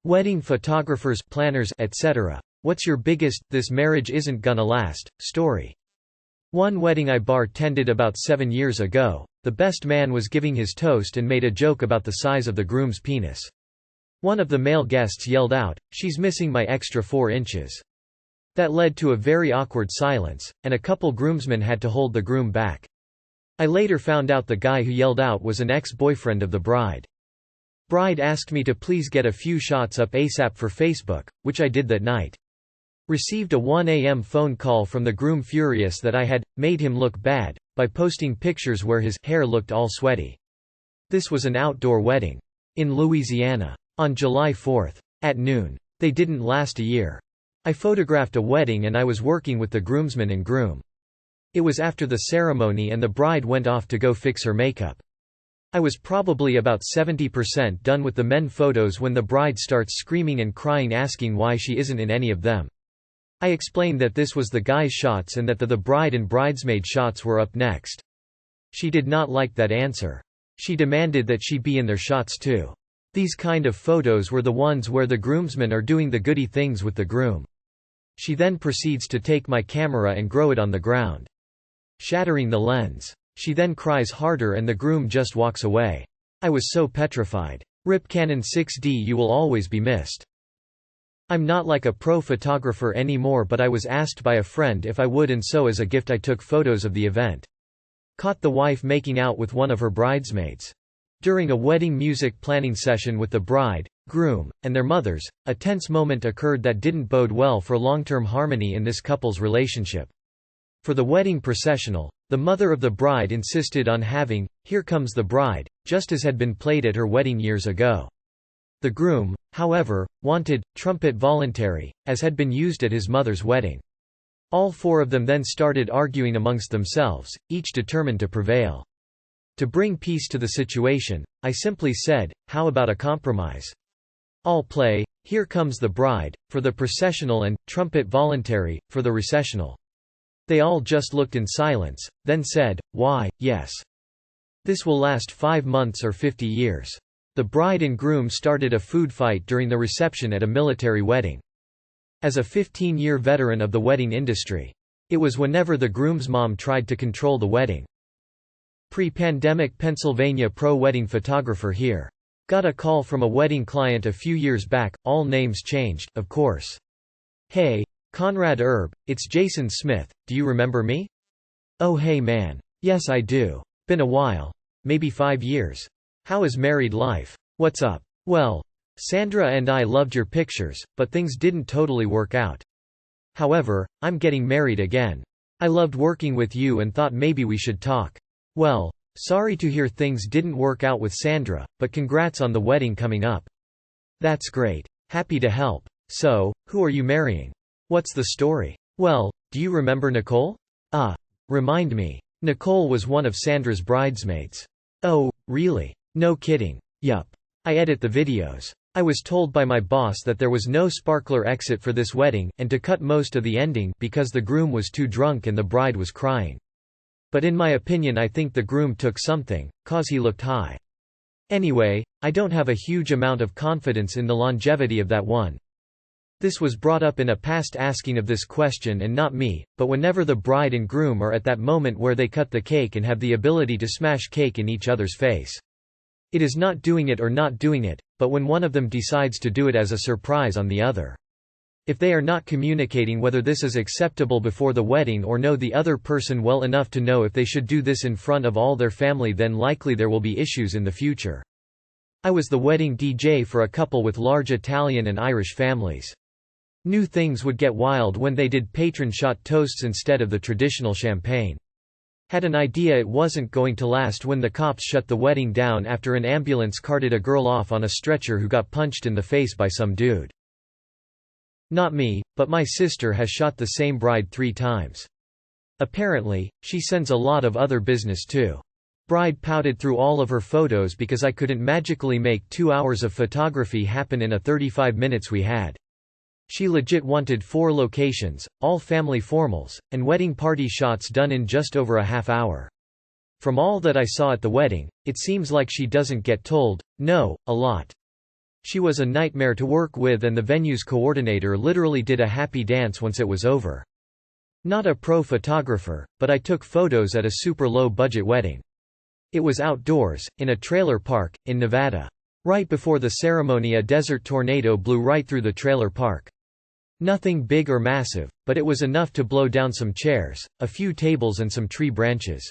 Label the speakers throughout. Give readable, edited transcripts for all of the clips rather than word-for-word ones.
Speaker 1: Wedding photographers, planners, etc. What's your biggest "this marriage isn't gonna last" story? One wedding I bartended about 7 years ago, the best man was giving his toast and made a joke about the size of the groom's penis. One of the male guests yelled out, "She's missing my extra 4 inches." That led to a very awkward silence, and a couple groomsmen had to hold the groom back. I later found out the guy who yelled out was an ex-boyfriend of the bride. Bride asked me to please get a few shots up ASAP for Facebook, which I did that night. Received a 1 a.m. phone call from the groom furious that I had made him look bad by posting pictures where his hair looked all sweaty. This was an outdoor wedding in Louisiana on July 4. At noon. They didn't last a year. I photographed a wedding and I was working with the groomsmen and groom. It was after the ceremony and the bride went off to go fix her makeup. I was probably about 70% done with the men photos when the bride starts screaming and crying asking why she isn't in any of them. I explained that this was the guy's shots and that the bride and bridesmaid shots were up next. She did not like that answer. She demanded that she be in their shots too. These kind of photos were the ones where the groomsmen are doing the goody things with the groom. She then proceeds to take my camera and throw it on the ground, shattering the lens. She then cries harder and the groom just walks away. I was so petrified. RIP Canon 6D, you will always be missed. I'm not like a pro photographer anymore, but I was asked by a friend if I would, and so as a gift I took photos of the event. Caught the wife making out with one of her bridesmaids. During a wedding music planning session with the bride, groom, and their mothers, a tense moment occurred that didn't bode well for long-term harmony in this couple's relationship. For the wedding processional, the mother of the bride insisted on having "Here Comes the Bride," just as had been played at her wedding years ago. The groom, however, wanted "Trumpet Voluntary," as had been used at his mother's wedding. All 4 of them then started arguing amongst themselves, each determined to prevail. To bring peace to the situation, I simply said, how about a compromise? I'll play "Here Comes the Bride" for the processional and "Trumpet Voluntary" for the recessional. They all just looked in silence, then said, "Why, yes. This will last 5 months or 50 years." The bride and groom started a food fight during the reception at a military wedding. As a 15-year veteran of the wedding industry, it was whenever the groom's mom tried to control the wedding. Pre-pandemic Pennsylvania pro-wedding photographer here. Got a call from a wedding client a few years back, all names changed, of course. "Hey, Conrad Erb, it's Jason Smith, do you remember me?" "Oh hey man. Yes I do. Been a while. Maybe 5 years. How is married life? What's up?" "Well, Sandra and I loved your pictures, but things didn't totally work out. However, I'm getting married again. I loved working with you and thought maybe we should talk." "Well, sorry to hear things didn't work out with Sandra, but congrats on the wedding coming up." "That's great. Happy to help. So, who are you marrying? What's the story?" "Well, do you remember Nicole?" Remind me." Nicole was one of Sandra's bridesmaids." "Oh, really? No kidding." "Yup. I edit the videos. I was told by my boss that there was no sparkler exit for this wedding, and to cut most of the ending because the groom was too drunk and the bride was crying. But in my opinion I think the groom took something, cause he looked high. Anyway, I don't have a huge amount of confidence in the longevity of that one." This was brought up in a past asking of this question, and not me, but whenever the bride and groom are at that moment where they cut the cake and have the ability to smash cake in each other's face. It is not doing it or not doing it, but when one of them decides to do it as a surprise on the other. If they are not communicating whether this is acceptable before the wedding or know the other person well enough to know if they should do this in front of all their family, then likely there will be issues in the future. I was the wedding DJ for a couple with large Italian and Irish families. Knew things would get wild when they did patron shot toasts instead of the traditional champagne. Had an idea it wasn't going to last when the cops shut the wedding down after an ambulance carted a girl off on a stretcher who got punched in the face by some dude. Not me, but my sister has shot the same bride 3 times. Apparently, she sends a lot of other business too. Bride pouted through all of her photos because I couldn't magically make 2 hours of photography happen in a 35 minutes we had. She legit wanted 4 locations, all family formals, and wedding party shots done in just over a half hour. From all that I saw at the wedding, it seems like she doesn't get told no a lot. She was a nightmare to work with, and the venue's coordinator literally did a happy dance once it was over. Not a pro photographer, but I took photos at a super low-budget wedding. It was outdoors, in a trailer park, in Nevada. Right before the ceremony, a desert tornado blew right through the trailer park. Nothing big or massive, but it was enough to blow down some chairs, a few tables and some tree branches.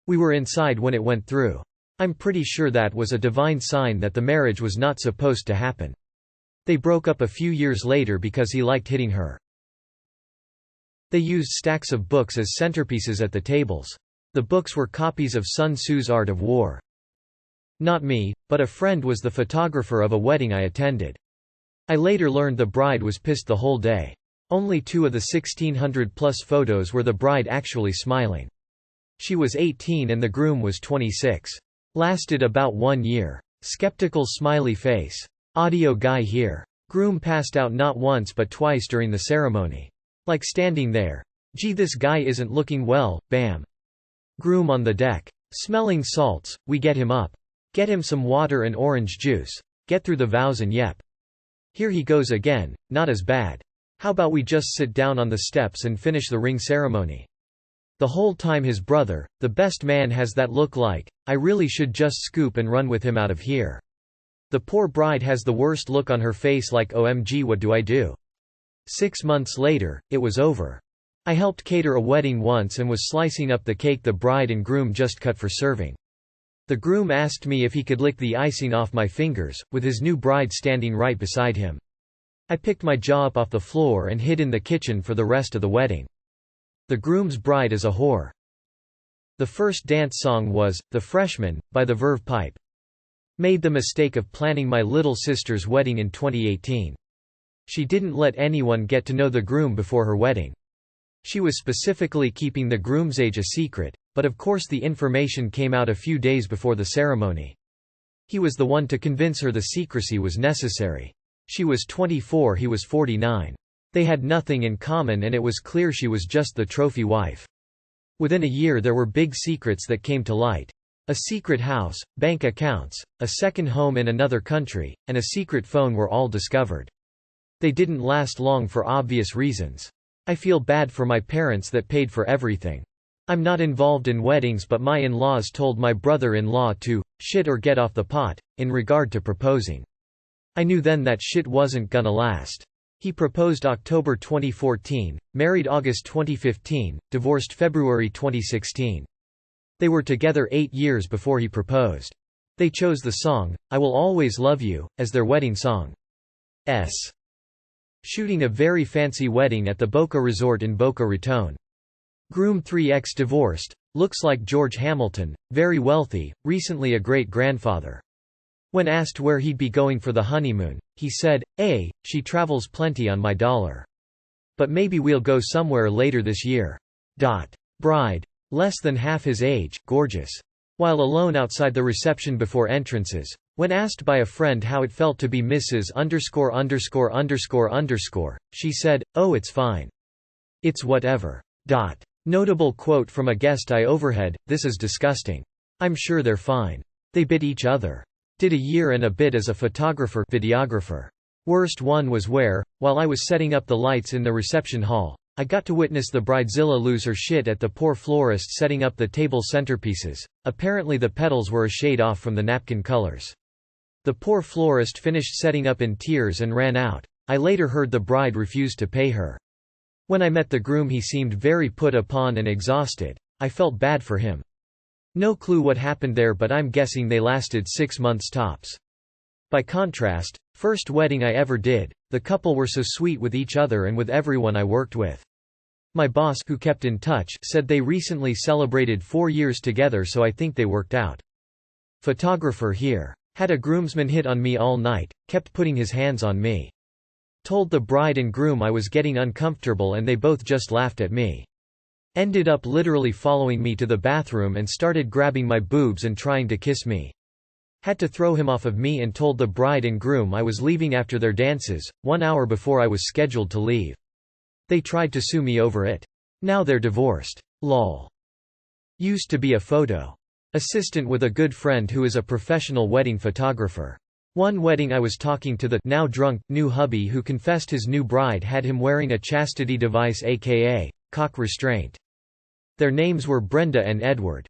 Speaker 1: We were inside when it went through. I'm pretty sure that was a divine sign that the marriage was not supposed to happen. They broke up a few years later because he liked hitting her. They used stacks of books as centerpieces at the tables. The books were copies of Sun Tzu's Art of War. Not me, but a friend was the photographer of a wedding I attended. I later learned the bride was pissed the whole day. Only 2 of the 1,600+ photos were the bride actually smiling. She was 18 and the groom was 26. Lasted about 1 year. Skeptical smiley face. Audio guy here. Groom passed out not once but twice during the ceremony. Like standing there. Gee, this guy isn't looking well, bam. Groom on the deck. Smelling salts, we get him up. Get him some water and orange juice. Get through the vows and yep. Here he goes again, not as bad. How about we just sit down on the steps and finish the ring ceremony? The whole time his brother, the best man, has that look like, I really should just scoop and run with him out of here. The poor bride has the worst look on her face, like OMG, what do I do? 6 months later, it was over. I helped cater a wedding once and was slicing up the cake the bride and groom just cut for serving. The groom asked me if he could lick the icing off my fingers, with his new bride standing right beside him. I picked my jaw up off the floor and hid in the kitchen for the rest of the wedding. The groom's bride is a whore. The first dance song was "The Freshman" by the Verve Pipe. Made the mistake of planning my little sister's wedding in 2018. She didn't let anyone get to know the groom before her wedding. She was specifically keeping the groom's age a secret, but of course the information came out a few days before the ceremony. He was the one to convince her the secrecy was necessary. She was 24, he was 49. They had nothing in common and it was clear she was just the trophy wife. Within a year there were big secrets that came to light. A secret house, bank accounts, a second home in another country, and a secret phone were all discovered. They didn't last long for obvious reasons. I feel bad for my parents that paid for everything. I'm not involved in weddings, but my in-laws told my brother-in-law to shit or get off the pot in regard to proposing. I knew then that shit wasn't gonna last. He proposed October 2014, married August 2015, divorced February 2016. They were together 8 years before he proposed. They chose the song, "I Will Always Love You," as their wedding song. Shooting a very fancy wedding at the Boca Resort in Boca Raton. Groom 3x divorced, looks like George Hamilton, very wealthy, recently a great-grandfather. When asked where he'd be going for the honeymoon, he said, she travels plenty on my dollar. But maybe we'll go somewhere later this year. Bride. Less than half his age, gorgeous. While alone outside the reception before entrances, when asked by a friend how it felt to be Mrs. _______, she said, "Oh, it's fine. It's whatever." Notable quote from a guest I overhead, "This is disgusting. I'm sure they're fine. They bit each other." Did a year and a bit as a videographer. Worst one was where, while I was setting up the lights in the reception hall, I got to witness the bridezilla lose her shit at the poor florist setting up the table centerpieces. Apparently the petals were a shade off from the napkin colors. The poor florist finished setting up in tears and ran out. I later heard the bride refused to pay her. When I met the groom he seemed very put upon and exhausted. I felt bad for him. No clue what happened there, but I'm guessing they lasted 6 months tops. By contrast, first wedding I ever did, the couple were so sweet with each other and with everyone I worked with. My boss, who kept in touch, said they recently celebrated 4 years together, so I think they worked out. Photographer here. Had a groomsman hit on me all night, kept putting his hands on me. Told the bride and groom I was getting uncomfortable and they both just laughed at me. Ended up literally following me to the bathroom and started grabbing my boobs and trying to kiss me. Had to throw him off of me and told the bride and groom I was leaving after their dances, 1 hour before I was scheduled to leave. They tried to sue me over it. Now they're divorced. Lol. Used to be a photo assistant with a good friend who is a professional wedding photographer. One wedding I was talking to the now drunk new hubby who confessed his new bride had him wearing a chastity device aka cock restraint. Their names were Brenda and Edward.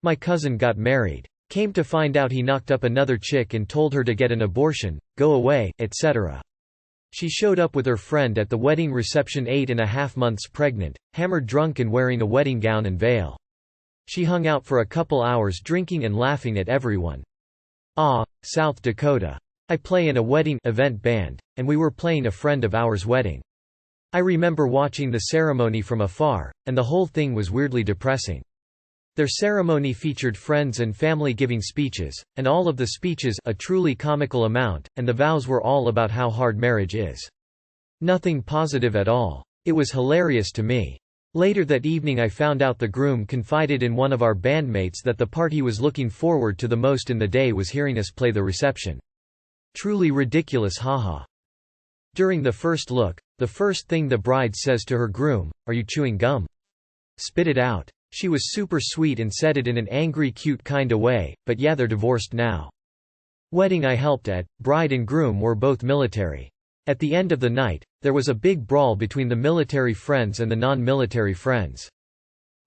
Speaker 1: My cousin got married. Came to find out he knocked up another chick and told her to get an abortion, go away, etc. She showed up with her friend at the wedding reception 8.5 months pregnant, hammered drunk and wearing a wedding gown and veil. She hung out for a couple hours drinking and laughing at everyone. South Dakota. I play in a wedding event band, and we were playing a friend of ours' wedding. I remember watching the ceremony from afar, and the whole thing was weirdly depressing. Their ceremony featured friends and family giving speeches, and all of the speeches a truly comical amount, and the vows were all about how hard marriage is. Nothing positive at all. It was hilarious to me. Later that evening I found out the groom confided in one of our bandmates that the part he was looking forward to the most in the day was hearing us play the reception. Truly ridiculous, haha. During the first look, the first thing the bride says to her groom, "Are you chewing gum? Spit it out." She was super sweet and said it in an angry cute kinda way, but yeah, they're divorced now. Wedding I helped at, bride and groom were both military. At the end of the night, there was a big brawl between the military friends and the non-military friends.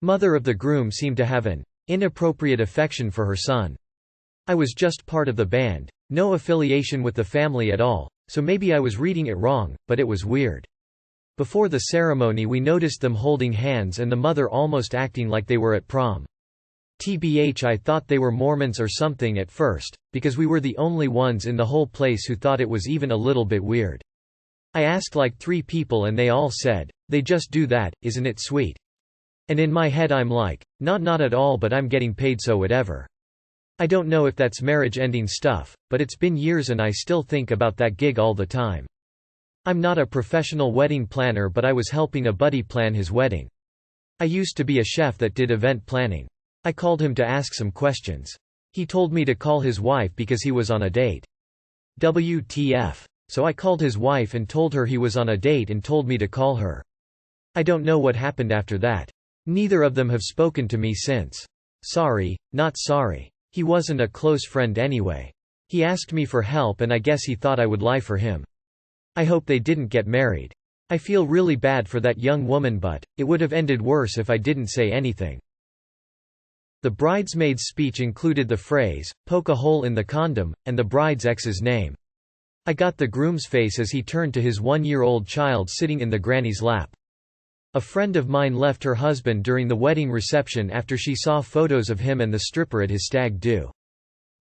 Speaker 1: Mother of the groom seemed to have an inappropriate affection for her son. I was just part of the band, no affiliation with the family at all, so maybe I was reading it wrong, but it was weird. Before the ceremony we noticed them holding hands and the mother almost acting like they were at prom. TBH, I thought they were Mormons or something at first, because we were the only ones in the whole place who thought it was even a little bit weird. I asked like 3 people and they all said, "They just do that, isn't it sweet?" And in my head I'm like, not at all, but I'm getting paid so whatever. I don't know if that's marriage-ending stuff, but it's been years and I still think about that gig all the time. I'm not a professional wedding planner, but I was helping a buddy plan his wedding. I used to be a chef that did event planning. I called him to ask some questions. He told me to call his wife because he was on a date. WTF. So I called his wife and told her he was on a date and told me to call her. I don't know what happened after that. Neither of them have spoken to me since. Sorry, not sorry. He wasn't a close friend anyway. He asked me for help and I guess he thought I would lie for him. I hope they didn't get married. I feel really bad for that young woman, but it would have ended worse if I didn't say anything. The bridesmaid's speech included the phrase, "Poke a hole in the condom," and the bride's ex's name. I got the groom's face as he turned to his 1-year-old child sitting in the granny's lap. A friend of mine left her husband during the wedding reception after she saw photos of him and the stripper at his stag do.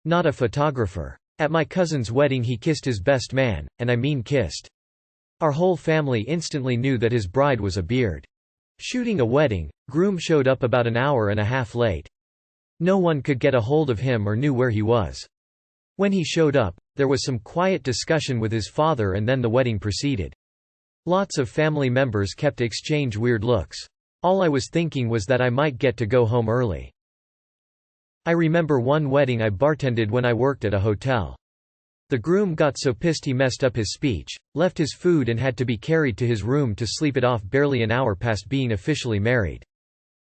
Speaker 1: Not a photographer. At my cousin's wedding he kissed his best man, and I mean kissed. Our whole family instantly knew that his bride was a beard. Shooting a wedding, groom showed up about an hour and a half late. No one could get a hold of him or knew where he was. When he showed up, there was some quiet discussion with his father and then the wedding proceeded. Lots of family members kept exchange weird looks. All I was thinking was that I might get to go home early. I remember one wedding I bartended when I worked at a hotel. The groom got so pissed he messed up his speech, left his food and had to be carried to his room to sleep it off barely an hour past being officially married.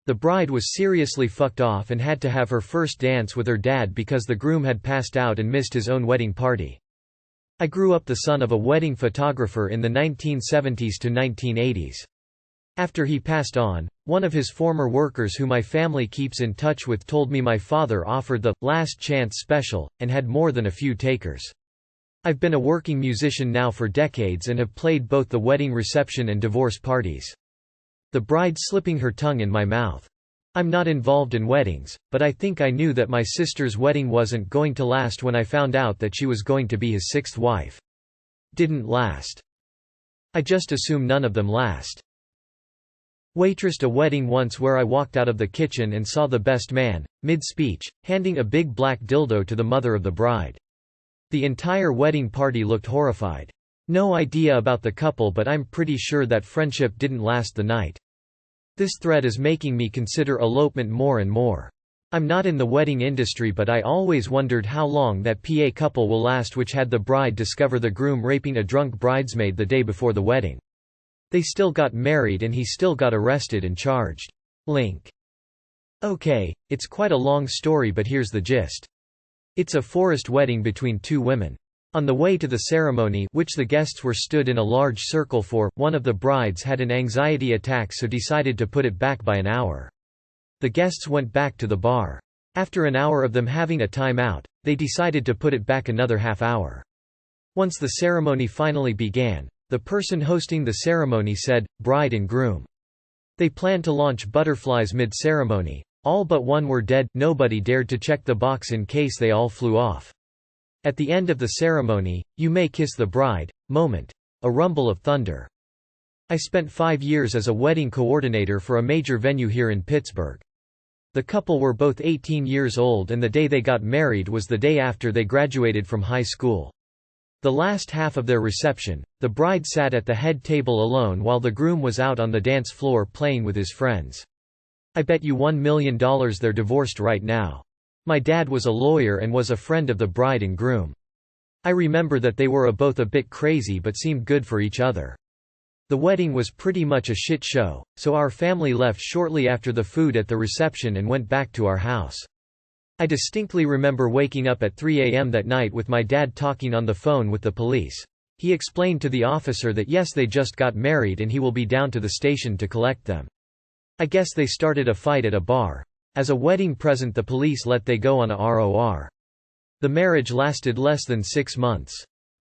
Speaker 1: The bride was seriously fucked off and had to have her first dance with her dad because the groom had passed out and missed his own wedding party. I grew up the son of a wedding photographer in the 1970s to 1980s. After he passed on, one of his former workers who my family keeps in touch with told me my father offered the "last chance special," and had more than a few takers. I've been a working musician now for decades and have played both the wedding reception and divorce parties. The bride slipping her tongue in my mouth. I'm not involved in weddings, but I think I knew that my sister's wedding wasn't going to last when I found out that she was going to be his 6th wife. Didn't last. I just assume none of them last. Waitressed a wedding once where I walked out of the kitchen and saw the best man, mid-speech, handing a big black dildo to the mother of the bride. The entire wedding party looked horrified. No idea about the couple, but I'm pretty sure that friendship didn't last the night. This thread is making me consider elopement more and more. I'm not in the wedding industry, but I always wondered how long that PA couple will last which had the bride discover the groom raping a drunk bridesmaid the day before the wedding. They still got married and he still got arrested and charged. Link. Okay, it's quite a long story, but here's the gist. It's a forest wedding between two women. On the way to the ceremony, which the guests were stood in a large circle for, one of the brides had an anxiety attack, so decided to put it back by an hour. The guests went back to the bar. After an hour of them having a time out, they decided to put it back another half hour. Once the ceremony finally began, the person hosting the ceremony said, "Bride and groom." They planned to launch butterflies mid-ceremony. All but one were dead, nobody dared to check the box in case they all flew off. At the end of the ceremony, "You may kiss the bride" moment. A rumble of thunder. I spent 5 years as a wedding coordinator for a major venue here in Pittsburgh. The couple were both 18 years old and the day they got married was the day after they graduated from high school. The last half of their reception, the bride sat at the head table alone while the groom was out on the dance floor playing with his friends. I bet you $1 million they're divorced right now. My dad was a lawyer and was a friend of the bride and groom. I remember that they were both a bit crazy but seemed good for each other. The wedding was pretty much a shit show, so our family left shortly after the food at the reception and went back to our house. I distinctly remember waking up at 3 a.m. that night with my dad talking on the phone with the police. He explained to the officer that yes, they just got married and he will be down to the station to collect them. I guess they started a fight at a bar. As a wedding present the police let they go on a ROR. The marriage lasted less than 6 months.